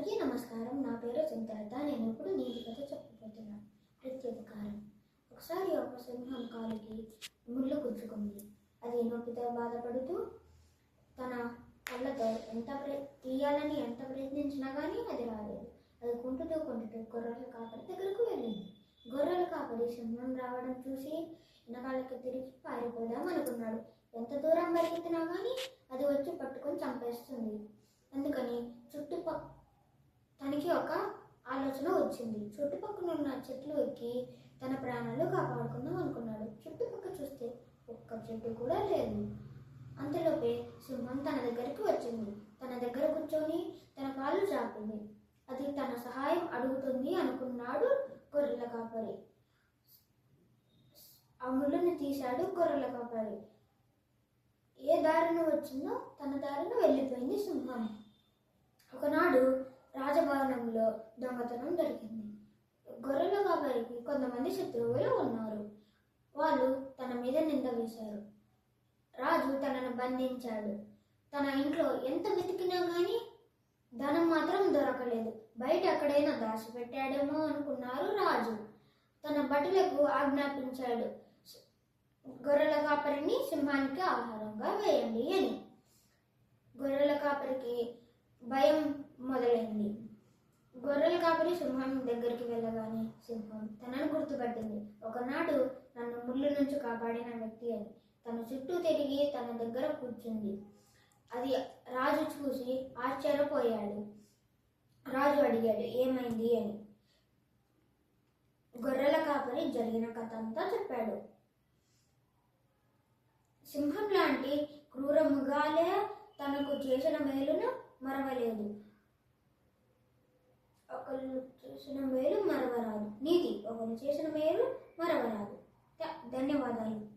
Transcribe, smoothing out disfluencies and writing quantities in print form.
అందరికీ నమస్కారం. నా పేరు చింతలత. నేను ఇప్పుడు నీతి కథ చెప్పబోతున్నాను. ప్రత్యుపకారం. ఒకసారి ఒక సింహం కాలికి ముళ్ళు గుచ్చుకుంది. అది నొప్పితో బాధపడుతూ తన కళ్ళతో తీయాలని ఎంత ప్రయత్నించినా కానీ అది రాలేదు. అది కుంటుతూ గొర్రెల కాపరి దగ్గరకు వెళ్ళింది. గొర్రెల కాపరి సింహం రావడం చూసి వెనకాలకి తిరిగి పారిపోదాం అనుకున్నాడు. ఎంత దూరం పరిగెత్తినా కానీ అది వచ్చి పట్టుకొని చంపేస్తుంది. అందుకని తనకి ఒక ఆలోచన వచ్చింది. చుట్టుపక్కల ఉన్న చెట్లు ఎక్కి తన ప్రాణాలు కాపాడుకుందాం అనుకున్నాడు. చుట్టుపక్కల చూస్తే ఒక్క చెట్టు కూడా లేదు. అంతలోపే సింహం తన దగ్గరికి వచ్చింది. తన దగ్గర కూర్చొని తన కాళ్ళు చాపింది. అది తన సహాయం అడుగుతుంది అనుకున్నాడు గొర్రెల కాపరి. ఆ ముళ్ళుని తీశాడు గొర్రెల కాపరి. ఏ దారిన వచ్చిందో తన దారిన వెళ్ళిపోయింది సింహం. ఒకనాడు రాజభవనంలో దొంగతనం జరిగింది. గొర్రెల కాపరికి కొంతమంది శత్రువులు ఉన్నారు. వాళ్ళు తన మీద నింద వేశారు. రాజు తనను బంధించాడు. తన ఇంట్లో ఎంత వెతికినా కానీ ధనం మాత్రం దొరకలేదు. బయట ఎక్కడైనా దాచిపెట్టాడేమో అనుకున్నారు రాజు. తన భటులకు ఆజ్ఞాపించాడు, గొర్రెల కాపరిని సింహానికి ఆహారంగా వేయండి అని. గొర్రెల కాపరికి భయం మొదలైంది. గొర్రెల కాపరి సింహం దగ్గరికి వెళ్ళగానే సింహం తనను గుర్తుపట్టింది. ఒకనాడు నన్ను ముళ్ళు నుంచి కాపాడిన వ్యక్తి అని. తన చుట్టూ తిరిగి తన దగ్గర కూర్చుంది. అది రాజు చూసి ఆశ్చర్యపోయాడు. రాజు అడిగాడు, ఏమైంది అని. గొర్రెల కాపరి జరిగిన కథ అంతా చెప్పాడు. సింహం లాంటి క్రూర మృగాలే తనకు చేసిన మేలును మరవలేదు. ఒకరు చేసిన మేలు మరవరాదు. నీతి, ఒకరు చేసిన మేలు మరవరాదు. ధన్యవాదాలు.